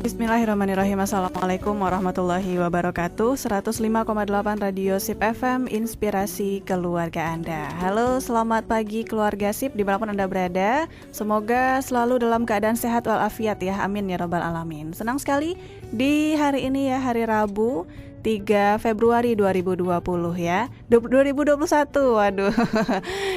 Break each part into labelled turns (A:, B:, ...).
A: Bismillahirrahmanirrahim. Assalamualaikum warahmatullahi wabarakatuh. 105,8 Radio SIP FM, inspirasi keluarga Anda. Halo, selamat pagi keluarga SIP dimanapun Anda berada. Semoga selalu dalam keadaan sehat walafiat ya. Amin ya rabbal alamin. Senang sekali di hari ini ya, hari Rabu 3 Februari 2020 ya 2021, waduh.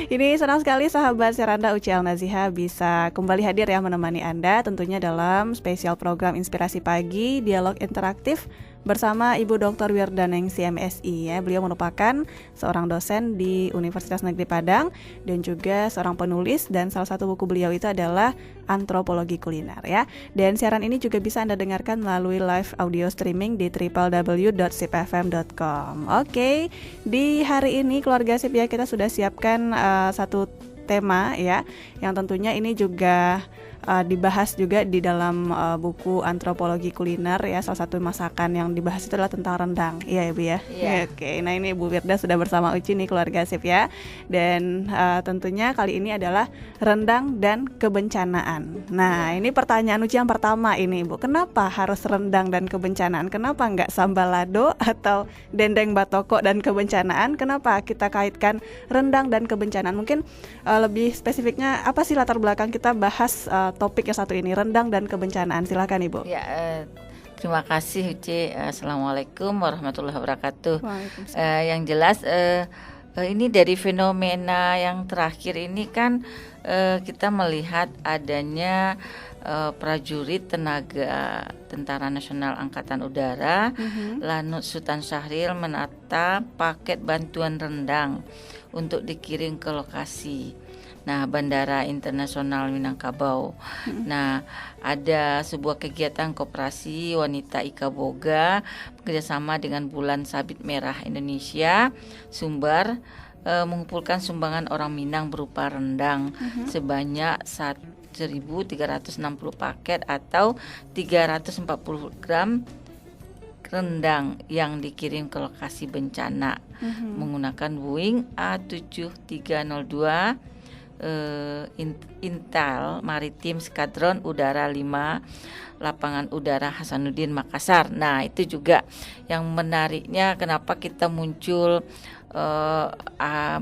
A: Ini senang sekali sahabat Seranda Uci Al-Naziha bisa kembali hadir ya menemani Anda tentunya dalam spesial program Inspirasi Pagi, dialog interaktif bersama Ibu Dr. Wirdaningsi MSI ya. Beliau merupakan seorang dosen di Universitas Negeri Padang dan juga seorang penulis, dan salah satu buku beliau itu adalah Antropologi Kuliner ya. Dan siaran ini juga bisa Anda dengarkan melalui live audio streaming di www.sipfm.com. Oke, di hari ini keluarga SIP ya, kita sudah siapkan satu tema ya, yang tentunya ini juga dibahas juga di dalam buku Antropologi Kuliner ya. Salah satu masakan yang dibahas itu adalah tentang rendang. Iya Ibu ya?
B: Iya.
A: Oke, nah ini Ibu Wirda sudah bersama Uci nih keluarga SIP ya. Dan tentunya kali ini adalah rendang dan kebencanaan. Nah ini pertanyaan Uci yang pertama ini Ibu, kenapa harus rendang dan kebencanaan? Kenapa nggak sambal lado atau dendeng batoko dan kebencanaan? Kenapa kita kaitkan rendang dan kebencanaan? Mungkin lebih spesifiknya apa sih latar belakang kita bahas topik yang satu ini, rendang dan kebencanaan? Silakan Ibu.
B: Ya, terima kasih Uci. Assalamualaikum warahmatullahi wabarakatuh. Yang jelas ini dari fenomena yang terakhir ini kan kita melihat adanya prajurit tenaga Tentara Nasional Angkatan Udara Lanut Sultan Syahrir menata paket bantuan rendang untuk dikirim ke lokasi. Nah, Bandara Internasional Minangkabau. Nah, ada sebuah kegiatan koperasi wanita Ika Boga bekerjasama dengan Bulan Sabit Merah Indonesia Sumbar mengumpulkan sumbangan orang Minang berupa rendang sebanyak 1.360 paket atau 340 gram rendang yang dikirim ke lokasi bencana menggunakan Boeing A7302 Intel Maritim Skadron Udara 5 Lapangan Udara Hasanuddin Makassar. Nah itu juga yang menariknya kenapa kita muncul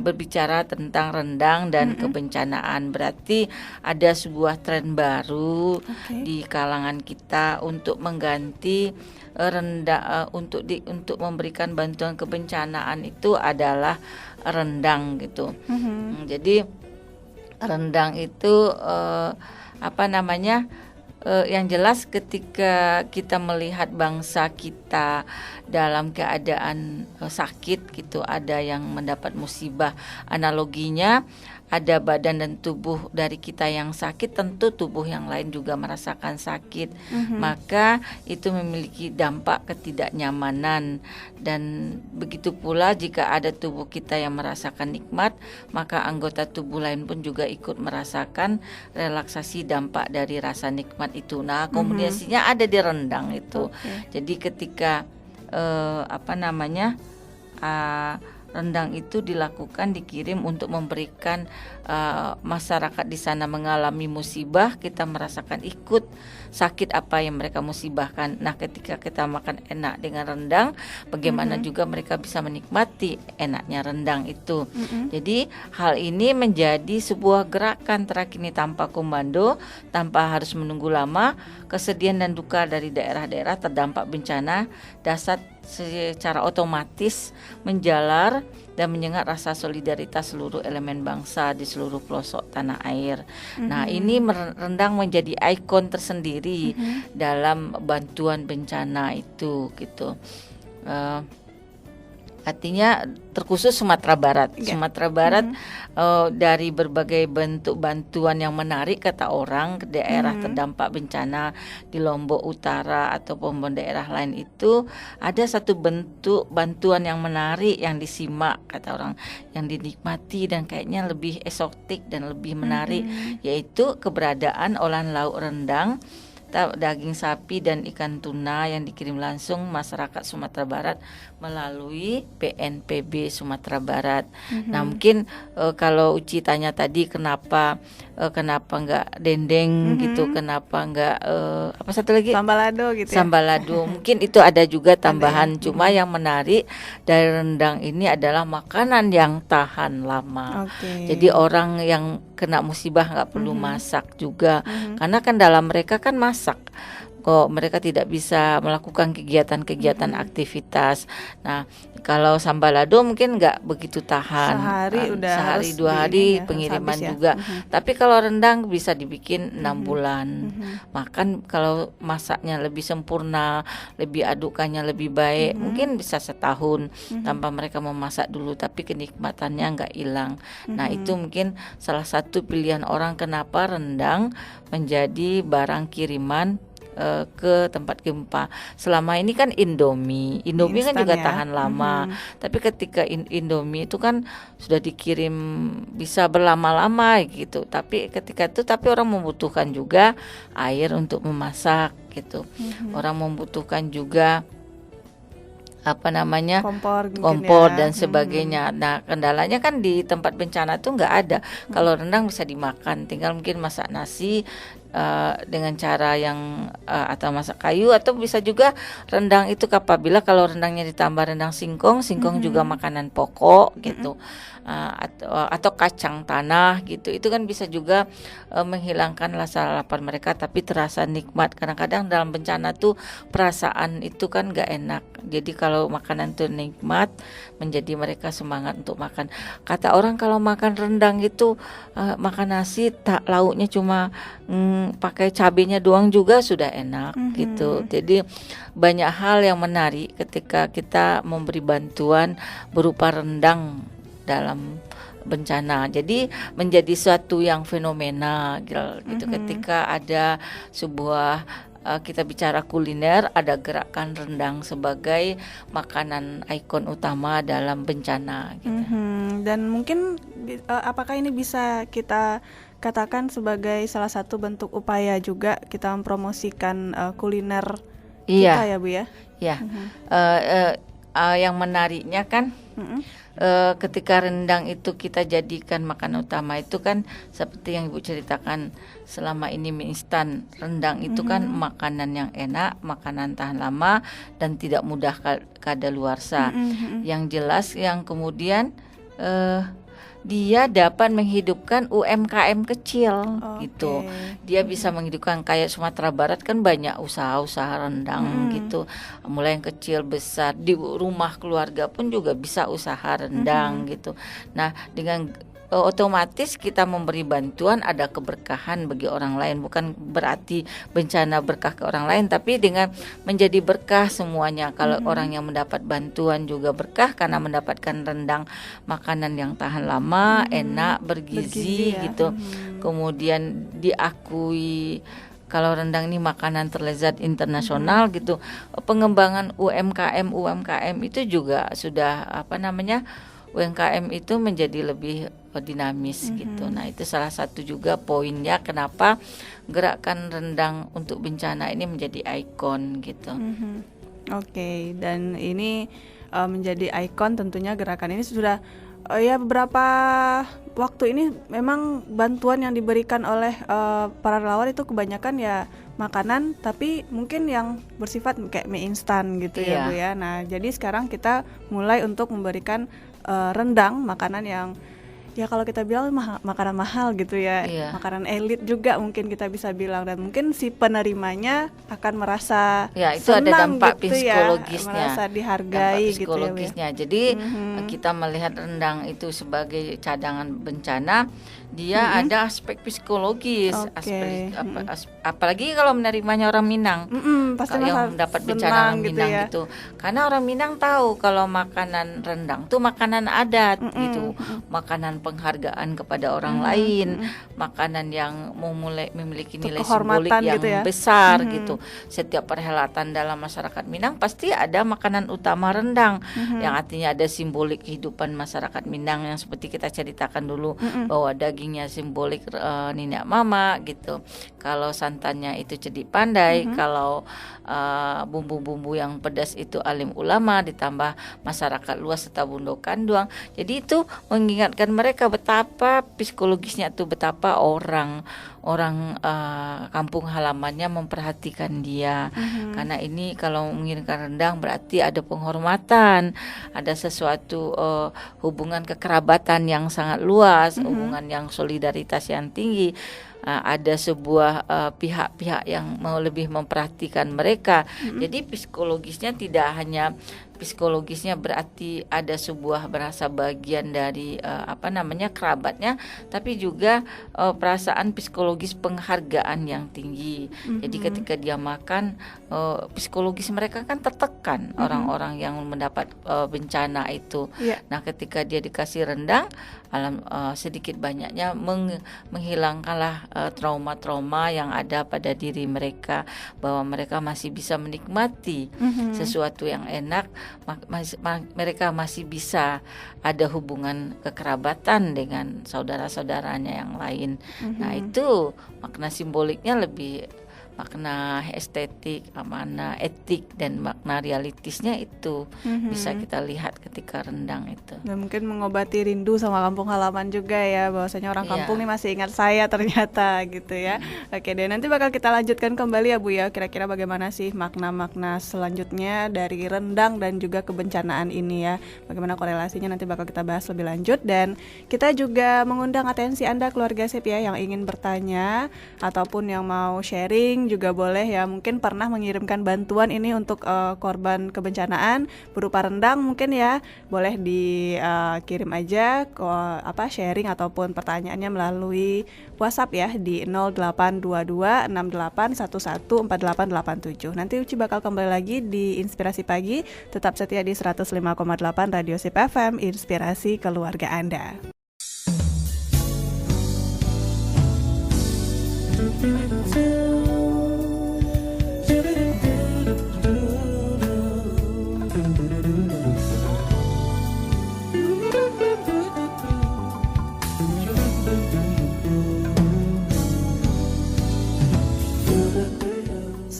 B: berbicara tentang rendang dan kebencanaan. Berarti ada sebuah tren baru di kalangan kita untuk mengganti rendang untuk memberikan bantuan kebencanaan itu adalah rendang gitu. Jadi rendang itu yang jelas ketika kita melihat bangsa kita dalam keadaan sakit gitu, ada yang mendapat musibah, analoginya ada badan dan tubuh dari kita yang sakit, tentu tubuh yang lain juga merasakan sakit. Maka itu memiliki dampak ketidaknyamanan. Dan begitu pula jika ada tubuh kita yang merasakan nikmat, maka anggota tubuh lain pun juga ikut merasakan relaksasi dampak dari rasa nikmat itu. Nah, kombinasinya ada di rendang itu. Jadi ketika rendang itu dikirim untuk memberikan masyarakat di sana mengalami musibah, kita merasakan ikut sakit apa yang mereka musibahkan. Nah, ketika kita makan enak dengan rendang, bagaimana juga mereka bisa menikmati enaknya rendang itu. Jadi hal ini menjadi sebuah gerakan terakini tanpa komando, tanpa harus menunggu lama. Kesedihan dan duka dari daerah-daerah terdampak bencana dasar secara otomatis menjalar dan menyengat rasa solidaritas seluruh elemen bangsa di seluruh pelosok tanah air. Nah, ini rendang menjadi ikon tersendiri dalam bantuan bencana itu gitu. Artinya terkhusus Sumatera Barat.
A: Ya.
B: Sumatera Barat dari berbagai bentuk bantuan yang menarik kata orang ke daerah terdampak bencana di Lombok Utara ataupun daerah lain itu ada satu bentuk bantuan yang menarik yang disimak kata orang, yang dinikmati dan kayaknya lebih eksotik dan lebih menarik, yaitu keberadaan olahan lauk rendang, daging sapi dan ikan tuna yang dikirim langsung masyarakat Sumatera Barat melalui BNPB Sumatera Barat. Nah mungkin kalau Uci tanya tadi kenapa nggak dendeng gitu, kenapa nggak apa satu lagi
A: Sambalado gitu ya.
B: Sambalado, mungkin itu ada juga tambahan. Cuma yang menarik dari rendang ini adalah makanan yang tahan lama. Jadi orang yang kena musibah nggak perlu masak juga, karena kan dalam mereka kan masak. Kok mereka tidak bisa melakukan kegiatan-kegiatan aktivitas. Nah, kalau sambalado mungkin nggak begitu tahan. Sehari 2 hari pengiriman juga. Tapi kalau rendang bisa dibikin 6 bulan. Makan kalau masaknya lebih sempurna, lebih adukannya lebih baik, mungkin bisa setahun tanpa mereka memasak dulu. Tapi kenikmatannya nggak hilang. Nah, itu mungkin salah satu pilihan orang kenapa rendang menjadi barang kiriman ke tempat gempa. Selama ini kan Indomie kan juga tahan lama. Tapi ketika Indomie itu kan sudah dikirim bisa berlama-lama gitu. Tapi ketika itu orang membutuhkan juga air untuk memasak gitu. Orang membutuhkan juga kompor dan sebagainya. Nah, kendalanya kan di tempat bencana itu nggak ada. Kalau rendang bisa dimakan, tinggal mungkin masak nasi dengan cara yang atau masak kayu, atau bisa juga rendang itu apabila kalau rendangnya ditambah rendang singkong juga makanan pokok gitu. Atau kacang tanah gitu, itu kan bisa juga menghilangkan rasa lapar mereka tapi terasa nikmat. Kadang-kadang dalam bencana tuh perasaan itu kan gak enak, jadi kalau makanan tuh nikmat menjadi mereka semangat untuk makan. Kata orang kalau makan rendang itu makan nasi lauknya cuma pakai cabenya doang juga sudah enak gitu. Jadi banyak hal yang menarik ketika kita memberi bantuan berupa rendang dalam bencana. Jadi menjadi suatu yang fenomena gitu. Ketika ada sebuah kita bicara kuliner, ada gerakan rendang sebagai makanan ikon utama dalam bencana gitu.
A: Dan mungkin apakah ini bisa kita katakan sebagai salah satu bentuk upaya juga kita mempromosikan kuliner kita ya Bu ya? Iya.
B: Yang menariknya kan ketika rendang itu kita jadikan makanan utama itu kan seperti yang Ibu ceritakan, selama ini mie instan, rendang itu kan makanan yang enak, makanan tahan lama dan tidak mudah kadaluarsa. Yang jelas yang kemudian dia dapat menghidupkan UMKM kecil gitu. Dia bisa menghidupkan, kayak Sumatera Barat kan banyak usaha-usaha rendang gitu. Mulai yang kecil besar, di rumah keluarga pun juga bisa usaha rendang gitu. Nah, dengan otomatis kita memberi bantuan ada keberkahan bagi orang lain. Bukan berarti bencana berkah ke orang lain, tapi dengan menjadi berkah semuanya. Kalau orang yang mendapat bantuan juga berkah karena mendapatkan rendang, makanan yang tahan lama, enak, bergizi gitu. Kemudian diakui kalau rendang ini makanan terlezat internasional gitu. Pengembangan UMKM itu juga sudah UMKM itu menjadi lebih dinamis gitu. Nah, itu salah satu juga poinnya kenapa gerakan rendang untuk bencana ini menjadi ikon gitu.
A: Dan ini menjadi ikon tentunya gerakan ini sudah beberapa waktu ini memang bantuan yang diberikan oleh para relawan itu kebanyakan ya makanan, tapi mungkin yang bersifat kayak mie instan gitu ya Bu ya. Nah, jadi sekarang kita mulai untuk memberikan rendang, makanan yang ya kalau kita bilang makanan mahal gitu ya,
B: Iya.
A: makanan elit juga mungkin kita bisa bilang, dan mungkin si penerimanya akan merasa
B: Ya, itu ada
A: senang
B: dampak
A: gitu
B: psikologisnya.
A: ya, merasa dihargai
B: Dampak
A: gitu ya, Bu, ya.
B: psikologisnya. Jadi kita melihat rendang itu sebagai cadangan bencana, dia ada aspek psikologis,
A: Oke.
B: apalagi kalau menerimanya orang Minang.
A: Pasti
B: Yang mendapat bencana
A: senang
B: orang Minang
A: ya.
B: gitu. Karena orang Minang tahu kalau makanan rendang tuh makanan adat gitu, makanan penghargaan kepada orang lain, makanan yang memiliki
A: Untuk
B: nilai simbolik
A: kehormatan
B: yang
A: gitu ya.
B: besar gitu. Setiap perhelatan dalam masyarakat Minang pasti ada makanan utama rendang, yang artinya ada simbolik kehidupan masyarakat Minang yang seperti kita ceritakan dulu, bahwa dagingnya simbolik nenek mama gitu. Kalau santannya itu cedi pandai, kalau bumbu-bumbu yang pedas itu alim ulama, ditambah masyarakat luas serta bundo kanduang. Jadi itu mengingatkan mereka betapa psikologisnya itu, betapa orang kampung halamannya memperhatikan dia. Karena ini kalau mengirimkan rendang berarti ada penghormatan, ada sesuatu hubungan kekerabatan yang sangat luas, hubungan yang solidaritas yang tinggi. Ada sebuah pihak-pihak yang mau lebih memperhatikan mereka. Jadi psikologisnya tidak hanya psikologisnya berarti ada sebuah berasa bagian dari kerabatnya, tapi juga perasaan psikologis penghargaan yang tinggi. Jadi ketika dia makan, psikologis mereka kan tertekan, orang-orang yang mendapat bencana itu. Nah, ketika dia dikasih rendang, sedikit banyaknya menghilangkanlah trauma-trauma yang ada pada diri mereka, bahwa mereka masih bisa menikmati sesuatu yang enak, mereka masih bisa ada hubungan kekerabatan dengan saudara-saudaranya yang lain. Nah, itu makna simboliknya lebih makna estetik, makna etik, dan makna realistisnya itu bisa kita lihat ketika rendang itu.
A: Dan mungkin mengobati rindu sama kampung halaman juga ya, bahwasanya orang kampung nih masih ingat saya ternyata gitu ya. Oke deh, nanti bakal kita lanjutkan kembali ya Bu ya, kira-kira bagaimana sih makna-makna selanjutnya dari rendang dan juga kebencanaan ini ya, bagaimana korelasinya nanti bakal kita bahas lebih lanjut. Dan kita juga mengundang atensi Anda keluarga SIP ya, yang ingin bertanya ataupun yang mau sharing juga boleh ya, mungkin pernah mengirimkan bantuan ini untuk korban kebencanaan berupa rendang mungkin ya, boleh dikirim aja sharing ataupun pertanyaannya melalui WhatsApp ya di 082268114887. Nanti Uci bakal kembali lagi di Inspirasi Pagi, tetap setia di 105,8 Radio SIP FM, inspirasi keluarga Anda.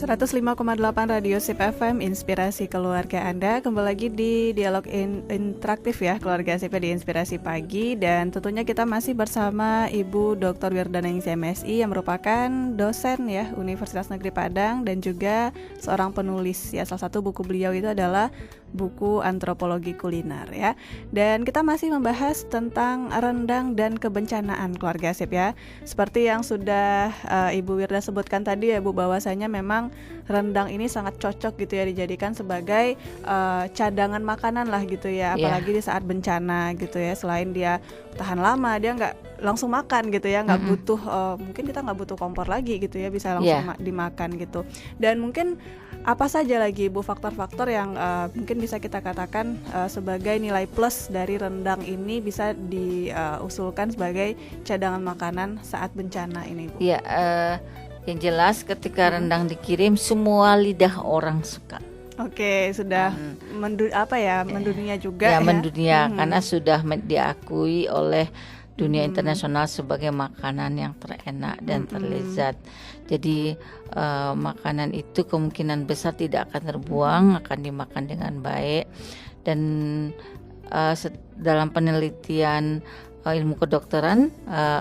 A: 105,8 Radio SIP FM, inspirasi keluarga Anda. Kembali lagi di dialog interaktif ya, keluarga SIP di Inspirasi Pagi. Dan tentunya kita masih bersama Ibu Dr. Wirdaningsih MSI yang merupakan dosen ya Universitas Negeri Padang, dan juga seorang penulis ya. Salah satu buku beliau itu adalah buku antropologi kuliner ya. Dan kita masih membahas tentang rendang dan kebencanaan keluarga SIP ya. Seperti yang sudah Ibu Wirda sebutkan tadi ya Bu, bahwasanya memang rendang ini sangat cocok gitu ya dijadikan sebagai cadangan makanan lah gitu ya, apalagi di saat bencana gitu ya. Selain dia tahan lama, dia nggak langsung makan gitu ya, nggak butuh mungkin kita nggak butuh kompor lagi gitu ya, bisa langsung dimakan gitu. Dan mungkin apa saja lagi Bu faktor-faktor yang mungkin bisa kita katakan sebagai nilai plus dari rendang ini bisa diusulkan sebagai cadangan makanan saat bencana ini Bu?
B: Ya, yang jelas ketika rendang dikirim semua lidah orang suka.
A: Oke, sudah mendunia juga ya.
B: Mendunia karena sudah diakui oleh dunia internasional sebagai makanan yang terenak dan terlezat. Jadi makanan itu kemungkinan besar tidak akan terbuang, akan dimakan dengan baik. Dan dalam penelitian ilmu kedokteran,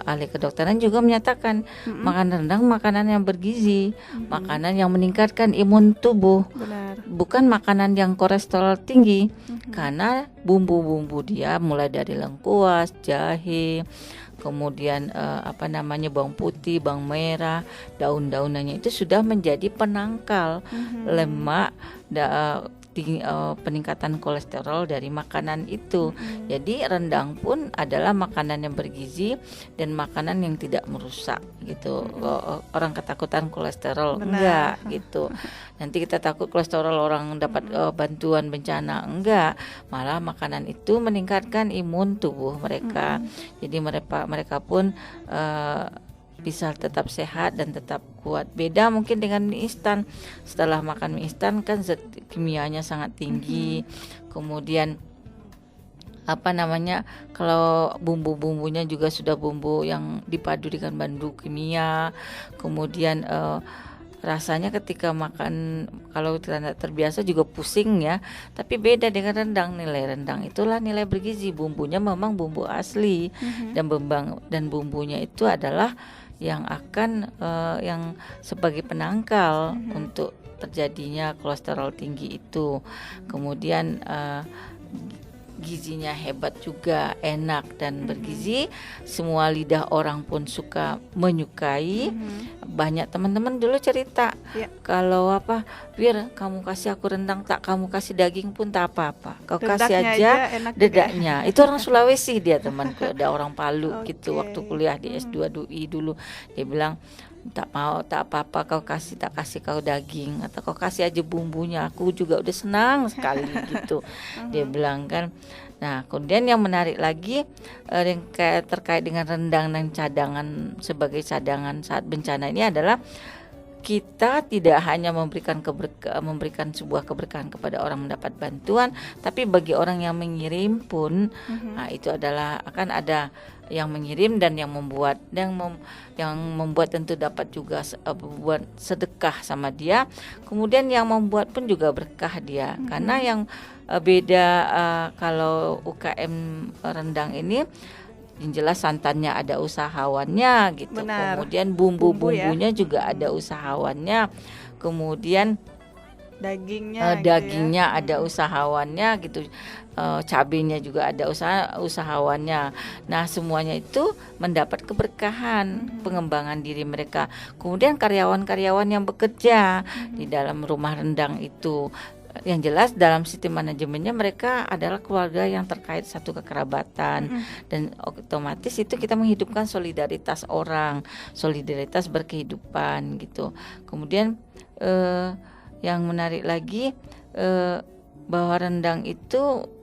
B: ahli kedokteran juga menyatakan makan rendang makanan yang bergizi, makanan yang meningkatkan imun tubuh.
A: Benar.
B: Bukan makanan yang kolesterol tinggi, karena bumbu-bumbu dia mulai dari lengkuas, jahe, kemudian bawang putih, bawang merah, daun-daunannya itu sudah menjadi penangkal lemak, peningkatan kolesterol dari makanan itu. Jadi rendang pun adalah makanan yang bergizi dan makanan yang tidak merusak gitu. Orang ketakutan kolesterol, enggak gitu. Nanti kita takut kolesterol orang dapat bantuan bencana, enggak. Malah makanan itu meningkatkan imun tubuh mereka. Jadi mereka pun bisa tetap sehat dan tetap kuat. Beda mungkin dengan mie instan. Setelah makan mie instan kan zat kimianya sangat tinggi. Kemudian kalau bumbu-bumbunya juga sudah bumbu yang dipadu dengan bahan kimia. Kemudian rasanya ketika makan, kalau tidak terbiasa juga pusing ya. Tapi beda dengan rendang. Nilai rendang itulah nilai bergizi. Bumbunya memang bumbu asli, dan bumbunya itu adalah yang akan yang sebagai penangkal untuk terjadinya kolesterol tinggi itu. Kemudian gizinya hebat juga, enak dan bergizi. Semua lidah orang pun menyukai. Banyak teman-teman dulu cerita, kalau Wir, kamu kasih aku rendang tak, kamu kasih daging pun tak apa-apa, kau kasih aja dedaknya. Itu orang Sulawesi dia, temanku, ada orang Palu gitu. Waktu kuliah di S2 DUI dulu, dia bilang tak mau, tak apa-apa kau tak kasih kau daging, atau kau kasih aja bumbunya, aku juga udah senang sekali gitu. Dia bilang kan. Nah, kemudian yang menarik lagi yang terkait dengan rendang dan cadangan sebagai cadangan saat bencana ini adalah kita tidak hanya memberikan sebuah keberkahan kepada orang mendapat bantuan, tapi bagi orang yang mengirim pun itu adalah akan ada yang mengirim dan yang membuat, yang membuat tentu dapat juga buat sedekah sama dia. Kemudian yang membuat pun juga berkah dia, karena yang beda kalau UKM rendang ini yang jelas santannya ada usahawannya gitu.
A: Benar.
B: Kemudian bumbu-bumbunya juga ada usahawannya. Kemudian dagingnya ada usahawannya gitu. Cabenya juga ada usahawannya. Nah, semuanya itu mendapat keberkahan, pengembangan diri mereka. Kemudian karyawan-karyawan yang bekerja di dalam rumah rendang itu, yang jelas dalam sistem manajemennya mereka adalah keluarga yang terkait satu kekerabatan, dan otomatis itu kita menghidupkan solidaritas orang, solidaritas berkehidupan gitu. Kemudian yang menarik lagi bahwa rendang itu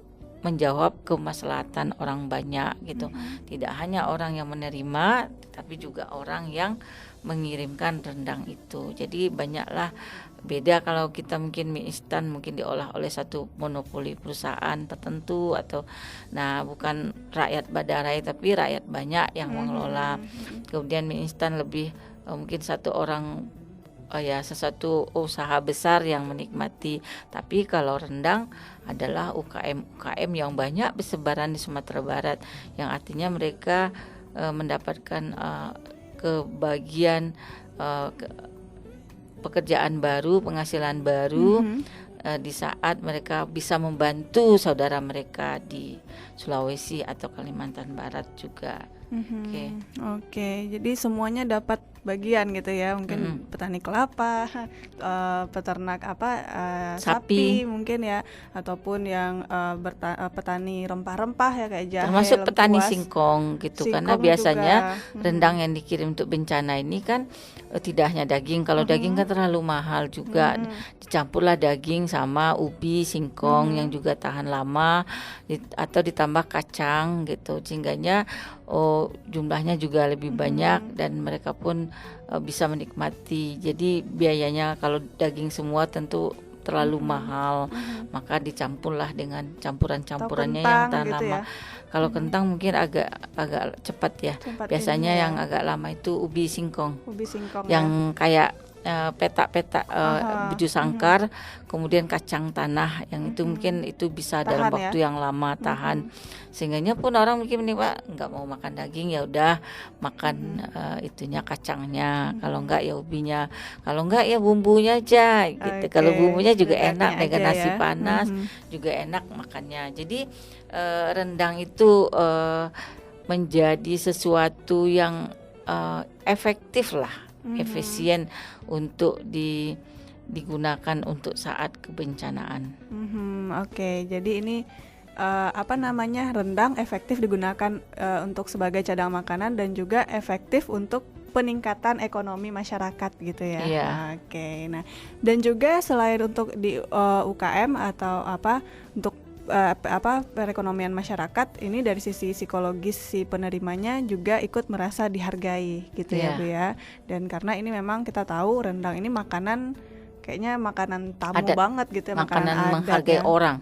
B: menjawab kemaslahatan orang banyak gitu. Tidak hanya orang yang menerima, tapi juga orang yang mengirimkan rendang itu. Jadi banyaklah. Beda kalau kita mungkin mie instan mungkin diolah oleh satu monopoli perusahaan tertentu, atau bukan rakyat badarai tapi rakyat banyak yang mengelola. Kemudian mie instan lebih mungkin satu orang sesuatu usaha besar yang menikmati. Tapi kalau rendang adalah UKM yang banyak bersebaran di Sumatera Barat, yang artinya mereka mendapatkan kebagian pekerjaan baru, penghasilan baru di saat mereka bisa membantu saudara mereka di Sulawesi atau Kalimantan Barat juga.
A: Oke, jadi semuanya dapat bagian gitu ya, mungkin petani kelapa, peternak sapi mungkin ya, ataupun yang petani rempah-rempah ya kayak jahe,
B: termasuk
A: lengkuas,
B: petani singkong gitu, karena biasanya
A: juga.
B: Rendang yang dikirim untuk bencana ini kan tidak hanya daging. Kalau daging kan terlalu mahal juga, dicampurlah daging sama ubi, singkong yang juga tahan lama, atau ditambah kacang gitu, sehingganya jumlahnya juga lebih banyak dan mereka pun bisa menikmati. Jadi biayanya kalau daging semua tentu terlalu mahal, maka dicampurlah dengan campuran-campurannya yang tahan gitu lama. Kalau kentang mungkin agak cepat ya. Biasanya yang agak lama itu ubi singkong. Yang kayak petak-petak biju sangkar, kemudian kacang tanah yang itu mungkin itu bisa dalam
A: Tahan
B: waktu yang lama tahan. Sehingganya pun orang mungkin nih Pak nggak mau makan daging, ya udah makan itunya kacangnya, kalau enggak ya ubinya, kalau enggak ya bumbunya aja gitu. Kalau bumbunya juga enak dengan nasi panas juga enak makannya. Jadi rendang itu menjadi sesuatu yang efektif lah, efisien untuk digunakan untuk saat kebencanaan.
A: Oke, jadi ini rendang efektif digunakan untuk sebagai cadang makanan dan juga efektif untuk peningkatan ekonomi masyarakat gitu ya.
B: Iya.
A: Oke, nah dan juga selain untuk di UKM atau untuk perekonomian masyarakat, ini dari sisi psikologis si penerimanya juga ikut merasa dihargai gitu ya Bu ya. Dan karena ini memang kita tahu rendang ini kayaknya makanan tamu
B: adat
A: banget gitu ya,
B: makanan
A: adat
B: menghargai orang.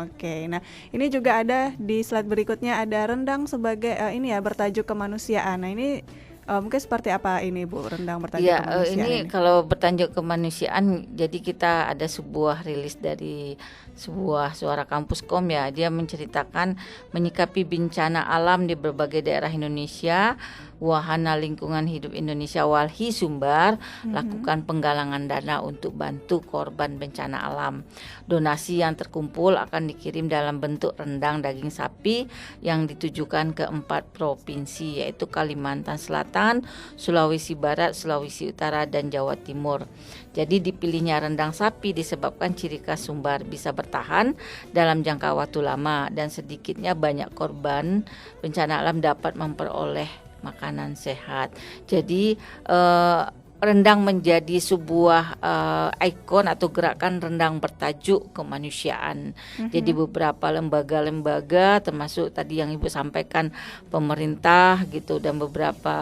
A: Oke, nah ini juga ada di slide berikutnya, ada rendang sebagai bertajuk kemanusiaan. Nah ini mungkin seperti apa ini Bu, rendang bertajuk kemanusiaan ini?
B: Kalau bertajuk kemanusiaan, jadi kita ada sebuah rilis dari sebuah Suara Kampus.com ya, dia menceritakan menyikapi bencana alam di berbagai daerah Indonesia. Wahana Lingkungan Hidup Indonesia Walhi Sumbar lakukan penggalangan dana untuk bantu korban bencana alam. Donasi yang terkumpul akan dikirim dalam bentuk rendang daging sapi yang ditujukan ke 4 provinsi, yaitu Kalimantan Selatan, Sulawesi Barat, Sulawesi Utara, dan Jawa Timur. Jadi dipilihnya rendang sapi disebabkan ciri khas Sumbar bisa bertahan dalam jangka waktu lama dan sedikitnya banyak korban bencana alam dapat memperoleh makanan sehat. Jadi rendang menjadi sebuah ikon atau gerakan rendang bertajuk kemanusiaan. Jadi beberapa lembaga-lembaga termasuk tadi yang Ibu sampaikan pemerintah gitu, dan beberapa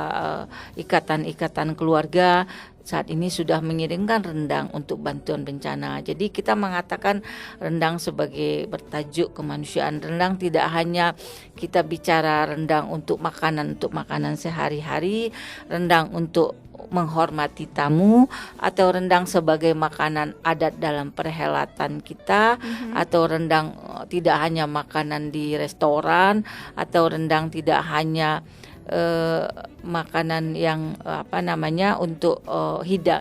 B: ikatan-ikatan keluarga saat ini sudah mengirimkan rendang untuk bantuan bencana. Jadi kita mengatakan rendang sebagai bertajuk kemanusiaan. Rendang tidak hanya kita bicara rendang untuk makanan sehari-hari, rendang untuk menghormati tamu, atau rendang sebagai makanan adat dalam perhelatan kita, atau rendang tidak hanya makanan di restoran, atau rendang tidak hanya makanan yang untuk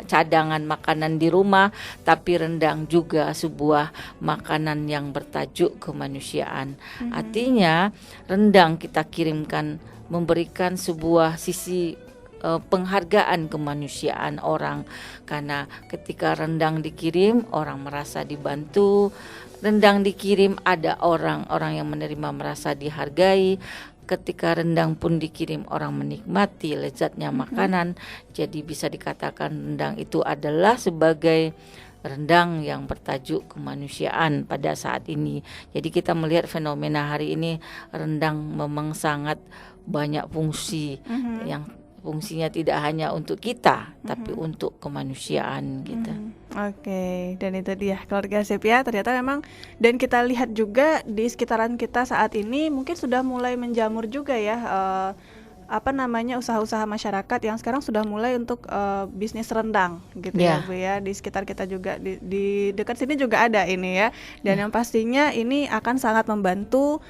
B: cadangan makanan di rumah, tapi rendang juga sebuah makanan yang bertajuk kemanusiaan. Artinya rendang kita kirimkan memberikan sebuah sisi penghargaan kemanusiaan orang, karena ketika rendang dikirim orang merasa dibantu, rendang dikirim ada orang yang menerima merasa dihargai. Ketika rendang pun dikirim orang menikmati lezatnya makanan. Jadi bisa dikatakan rendang itu adalah sebagai rendang yang bertajuk kemanusiaan pada saat ini. Jadi kita melihat fenomena hari ini rendang memang sangat banyak fungsi yang fungsinya tidak hanya untuk kita tapi untuk kemanusiaan gitu.
A: Oke, dan itu dia keluarga sip ya, ternyata memang, dan kita lihat juga di sekitaran kita saat ini mungkin sudah mulai menjamur juga ya usaha-usaha masyarakat yang sekarang sudah mulai untuk bisnis rendang gitu ya Bu ya. Di sekitar kita juga di dekat sini juga ada ini ya, dan yang pastinya ini akan sangat membantu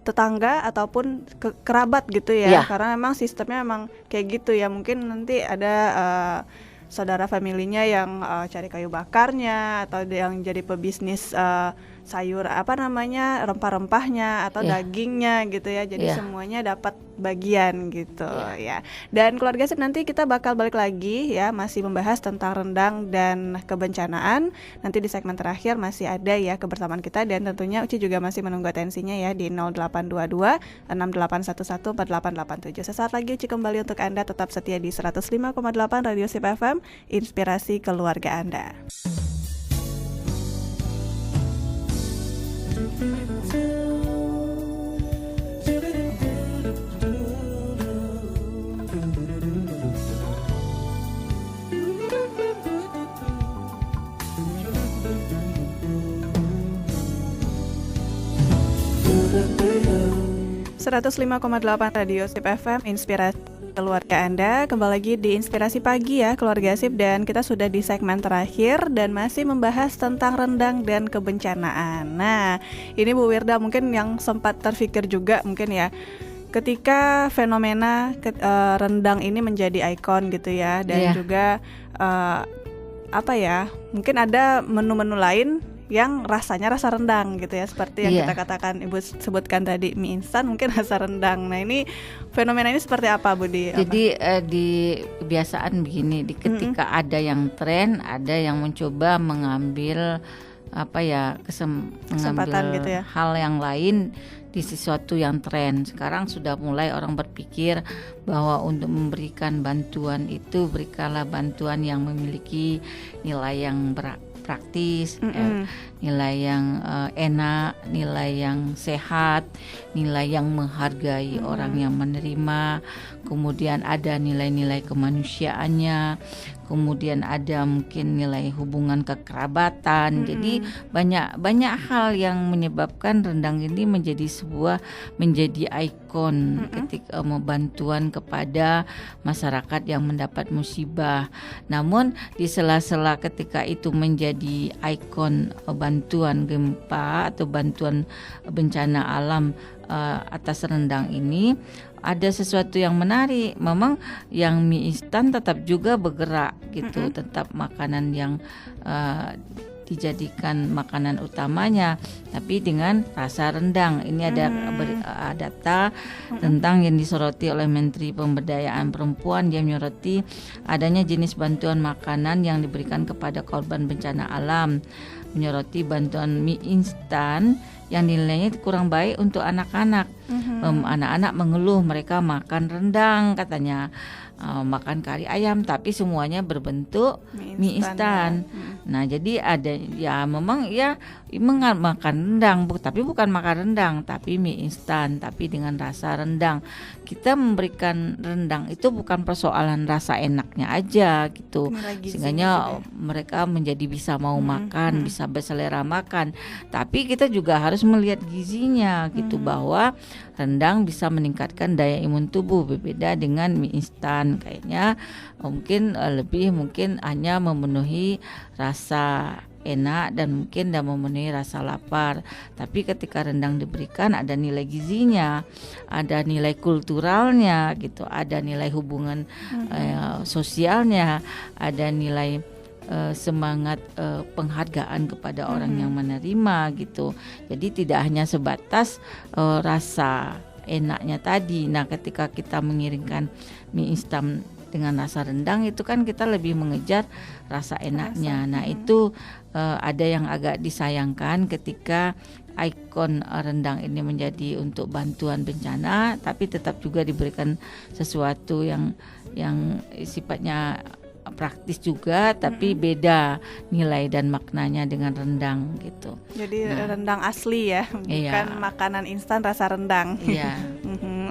A: tetangga ataupun kerabat gitu ya, karena memang sistemnya memang kayak gitu ya. Mungkin nanti ada saudara familinya yang cari kayu bakarnya, atau yang jadi pebisnis sayur rempah-rempahnya atau dagingnya gitu ya. Jadi semuanya dapat bagian gitu ya. Dan keluarga sip, nanti kita bakal balik lagi ya, masih membahas tentang rendang dan kebencanaan. Nanti di segmen terakhir masih ada ya kebersamaan kita, dan tentunya Uci juga masih menunggu atensinya ya di 0822 6811 4887. Sesaat lagi Uci kembali untuk Anda, tetap setia di 105,8 Radio Sip FM, inspirasi keluarga Anda. 105,8 Radio Sip FM, inspirasi keluarga Anda. Kembali lagi di Inspirasi Pagi ya keluarga Sip, dan kita sudah di segmen terakhir dan masih membahas tentang rendang dan kebencanaan. Nah, ini Bu Wirda mungkin yang sempat terfikir juga mungkin ya, ketika fenomena rendang ini menjadi ikon gitu ya, dan juga mungkin ada menu-menu lain yang rasanya rasa rendang gitu ya, seperti yang kita katakan, Ibu sebutkan tadi mie instan mungkin rasa rendang. Nah, ini fenomena ini seperti apa, Budi?
B: Jadi di kebiasaan begini, ketika ada yang tren, ada yang mencoba mengambil
A: kesempatan gitu ya,
B: hal yang lain di sesuatu yang tren. Sekarang sudah mulai orang berpikir bahwa untuk memberikan bantuan itu, berikanlah bantuan yang memiliki nilai yang praktis, nilai yang enak, nilai yang sehat, nilai yang menghargai orang yang menerima, kemudian ada nilai-nilai kemanusiaannya, kemudian ada mungkin nilai hubungan kekerabatan. Jadi banyak hal yang menyebabkan rendang ini menjadi ikon ketika bantuan kepada masyarakat yang mendapat musibah. Namun di sela-sela ketika itu menjadi ikon bantuan gempa atau bantuan bencana alam atas rendang ini, ada sesuatu yang menarik. Memang yang mie instan tetap juga bergerak gitu, tetap makanan yang dijadikan makanan utamanya, tapi dengan rasa rendang. Ini ada data tentang yang disoroti oleh Menteri Pemberdayaan Perempuan. Dia menyoroti adanya jenis bantuan makanan yang diberikan kepada korban bencana alam, menyoroti bantuan mie instan yang nilainya kurang baik untuk anak-anak. Anak-anak mengeluh mereka makan rendang, katanya makan kari ayam, tapi semuanya berbentuk mie instan. Nah, jadi ada memang makan rendang, tapi bukan makan rendang, tapi mie instan, tapi dengan rasa rendang. Kita memberikan rendang itu bukan persoalan rasa enaknya aja gitu, sehingga mereka menjadi bisa mau makan, bisa berselera makan. Tapi kita juga harus melihat gizinya gitu, bahwa rendang bisa meningkatkan daya imun tubuh, berbeda dengan mie instan. Kayaknya mungkin hanya memenuhi rasa enak dan memenuhi rasa lapar. Tapi ketika rendang diberikan, ada nilai gizinya, ada nilai kulturalnya gitu, ada nilai hubungan sosialnya, ada nilai semangat penghargaan kepada orang yang menerima gitu. Jadi tidak hanya sebatas rasa enaknya tadi. Nah, ketika kita mengirimkan mie instan dengan rasa rendang, itu kan kita lebih mengejar rasa enaknya. Nah, itu ada yang agak disayangkan ketika ikon rendang ini menjadi untuk bantuan bencana, tapi tetap juga diberikan sesuatu yang sifatnya praktis juga, tapi beda nilai dan maknanya dengan rendang gitu.
A: Jadi rendang asli ya, bukan makanan instan rasa rendang.
B: Iya.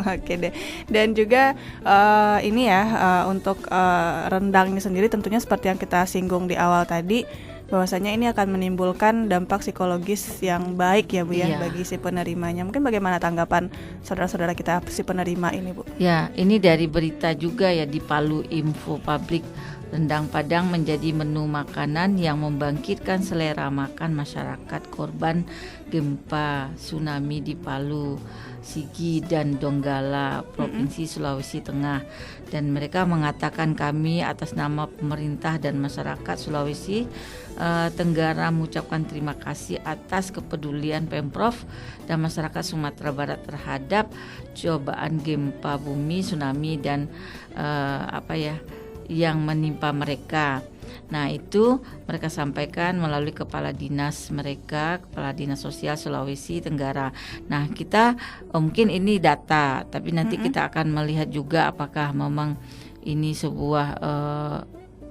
A: Oke deh. Dan juga untuk rendang ini sendiri tentunya seperti yang kita singgung di awal tadi, bahwasanya ini akan menimbulkan dampak psikologis yang baik ya Bu ya, bagi si penerimanya. Mungkin bagaimana tanggapan saudara-saudara kita si penerima ini, Bu?
B: Ya, ini dari berita juga ya di Palu Info Publik, rendang Padang menjadi menu makanan yang membangkitkan selera makan masyarakat korban gempa tsunami di Palu, Sigi dan Donggala, Provinsi Sulawesi Tengah. Dan mereka mengatakan, kami atas nama pemerintah dan masyarakat Sulawesi Tenggara mengucapkan terima kasih atas kepedulian Pemprov dan masyarakat Sumatera Barat terhadap cobaan gempa bumi, tsunami dan yang menimpa mereka. Nah, itu mereka sampaikan melalui Kepala Dinas Sosial Sulawesi Tenggara. Nah, kita mungkin ini data, tapi nanti kita akan melihat juga apakah memang ini sebuah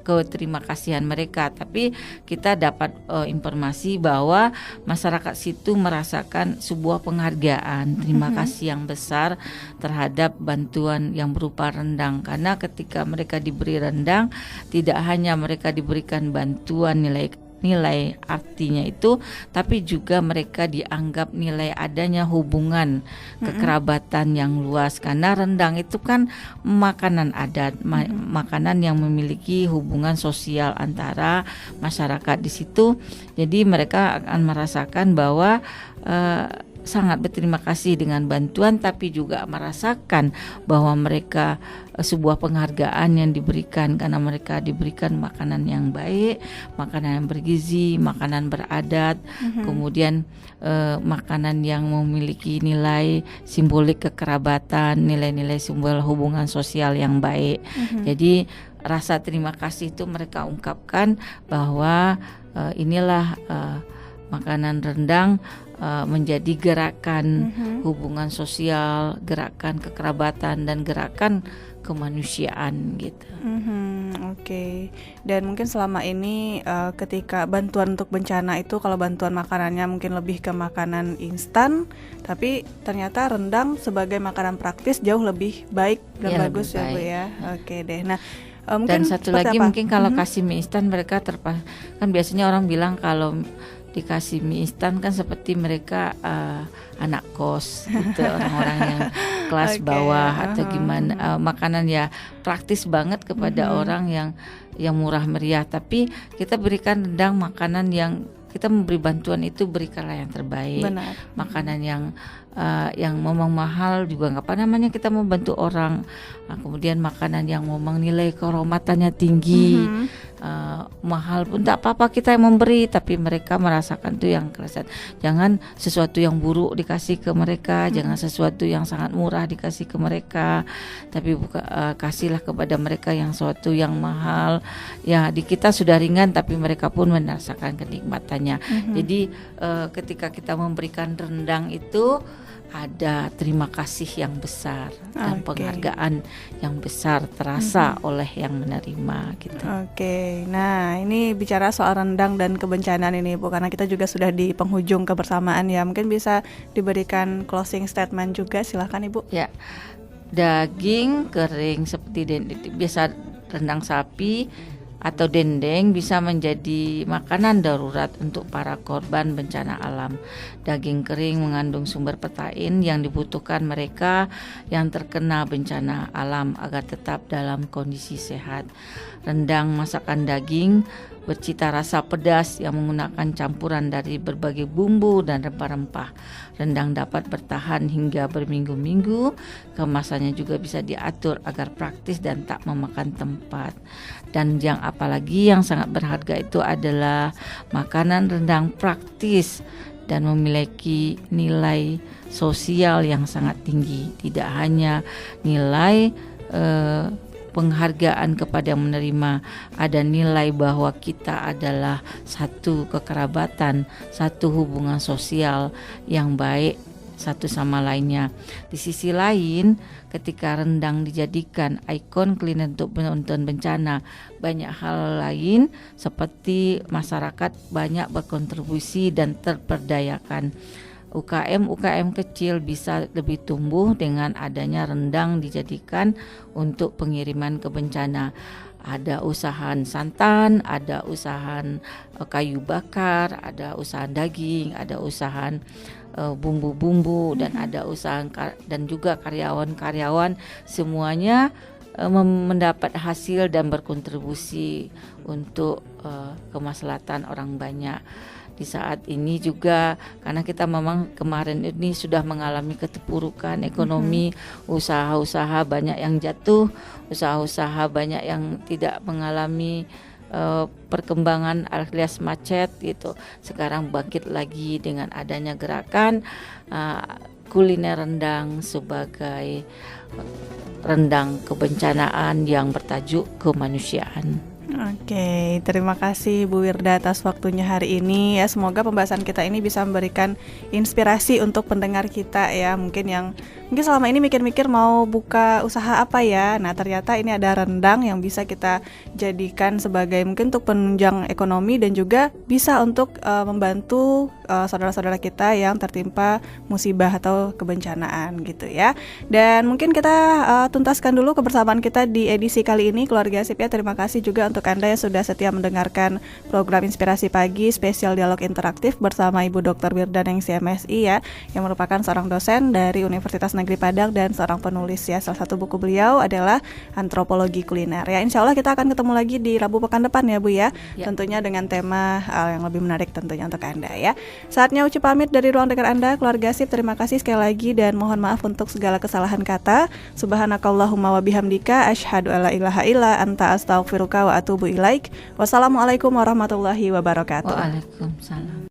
B: keterima kasihan mereka. Tapi kita dapat informasi bahwa masyarakat situ merasakan sebuah penghargaan, terima kasih yang besar terhadap bantuan yang berupa rendang. Karena ketika mereka diberi rendang, tidak hanya mereka diberikan bantuan nilai nilai artinya itu, tapi juga mereka dianggap nilai adanya hubungan kekerabatan yang luas, karena rendang itu kan makanan adat, makanan yang memiliki hubungan sosial antara masyarakat di situ. Jadi mereka akan merasakan bahwa sangat berterima kasih dengan bantuan, tapi juga merasakan bahwa mereka sebuah penghargaan yang diberikan karena mereka diberikan makanan yang baik, makanan yang bergizi, makanan beradat, kemudian makanan yang memiliki nilai simbolik kekerabatan, nilai-nilai simbol hubungan sosial yang baik. Jadi rasa terima kasih itu mereka ungkapkan bahwa inilah makanan rendang menjadi gerakan hubungan sosial, gerakan kekerabatan, dan gerakan kemanusiaan gitu.
A: Oke. Dan mungkin selama ini ketika bantuan untuk bencana itu, kalau bantuan makanannya mungkin lebih ke makanan instan, tapi ternyata rendang sebagai makanan praktis jauh lebih baik dan bagus ya Bu ya. Oke deh. Nah,
B: dan satu lagi mungkin kalau kasih mie instan mereka kan biasanya orang bilang kalau dikasih mie instan kan seperti mereka anak kos gitu, orang-orang yang kelas bawah atau gimana, makanan ya praktis banget kepada orang yang murah meriah. Tapi kita berikan rendang, makanan yang kita memberi bantuan itu berikanlah yang terbaik. Benar. Makanan yang memang mahal juga nggak apa namanya, kita membantu orang. Kemudian makanan yang memang nilai kehormatannya tinggi, mahal pun tak apa-apa kita yang memberi, tapi mereka merasakan tuh yang kerasan. Jangan sesuatu yang buruk dikasih ke mereka, jangan sesuatu yang sangat murah dikasih ke mereka, tapi kasihlah kepada mereka yang sesuatu yang mahal. Ya di kita sudah ringan, tapi mereka pun merasakan kenikmatannya. Jadi ketika kita memberikan rendang itu ada terima kasih yang besar dan penghargaan yang besar terasa oleh yang menerima gitu.
A: Oke. Nah, ini bicara soal rendang dan kebencanaan ini Bu, karena kita juga sudah di penghujung kebersamaan ya. Mungkin bisa diberikan closing statement juga, silakan Ibu.
B: Ya. Daging kering seperti biasa rendang sapi atau dendeng bisa menjadi makanan darurat untuk para korban bencana alam. Daging kering mengandung sumber protein yang dibutuhkan mereka yang terkena bencana alam agar tetap dalam kondisi sehat. Rendang masakan daging bercita rasa pedas yang menggunakan campuran dari berbagai bumbu dan rempah-rempah. Rendang dapat bertahan hingga berminggu-minggu. Kemasannya juga bisa diatur agar praktis dan tak memakan tempat. Dan yang apalagi yang sangat berharga itu adalah makanan rendang praktis dan memiliki nilai sosial yang sangat tinggi. Tidak hanya nilai penghargaan kepada yang menerima, ada nilai bahwa kita adalah satu kekerabatan, satu hubungan sosial yang baik satu sama lainnya. Di sisi lain, ketika rendang dijadikan ikon klinik untuk penonton bencana, banyak hal lain seperti masyarakat banyak berkontribusi dan terperdayakan. UKM kecil bisa lebih tumbuh dengan adanya rendang dijadikan untuk pengiriman ke bencana. Ada usaha santan, ada usaha kayu bakar, ada usaha daging, ada usaha bumbu-bumbu, dan ada usaha dan juga karyawan-karyawan, semuanya mendapat hasil dan berkontribusi untuk kemaslahatan orang banyak. Di saat ini juga karena kita memang kemarin ini sudah mengalami keterpurukan ekonomi, usaha-usaha banyak yang jatuh, usaha-usaha banyak yang tidak mengalami perkembangan alias macet gitu. Sekarang bangkit lagi dengan adanya gerakan kuliner rendang sebagai rendang kebencanaan yang bertajuk kemanusiaan.
A: Oke, terima kasih Bu Wirda atas waktunya hari ini ya. Semoga pembahasan kita ini bisa memberikan inspirasi untuk pendengar kita ya. Mungkin selama ini mikir-mikir mau buka usaha apa ya. Nah, ternyata ini ada rendang yang bisa kita jadikan sebagai mungkin untuk penunjang ekonomi dan juga bisa untuk membantu saudara-saudara kita yang tertimpa musibah atau kebencanaan gitu ya. Dan mungkin kita tuntaskan dulu kebersamaan kita di edisi kali ini Keluarga Sip ya. Terima kasih juga untuk Anda yang sudah setia mendengarkan program Inspirasi Pagi spesial dialog interaktif bersama Ibu Dr. Wirdaningsih MSI ya, yang merupakan seorang dosen dari Universitas Negeri Padang dan seorang penulis ya. Salah satu buku beliau adalah Antropologi Kuliner ya. Insya Allah kita akan ketemu lagi di Rabu pekan depan ya Bu ya. Tentunya dengan tema yang lebih menarik tentunya untuk Anda ya. Saatnya Uci pamit dari ruang dengar Anda, keluarga SIP. Terima kasih sekali lagi dan mohon maaf untuk segala kesalahan kata. Subhanakallahumma wa bihamdika asyhadu alla ilaha illa anta astaghfiruka wa atubu ilaik. Wassalamualaikum warahmatullahi wabarakatuh.
B: Waalaikumsalam.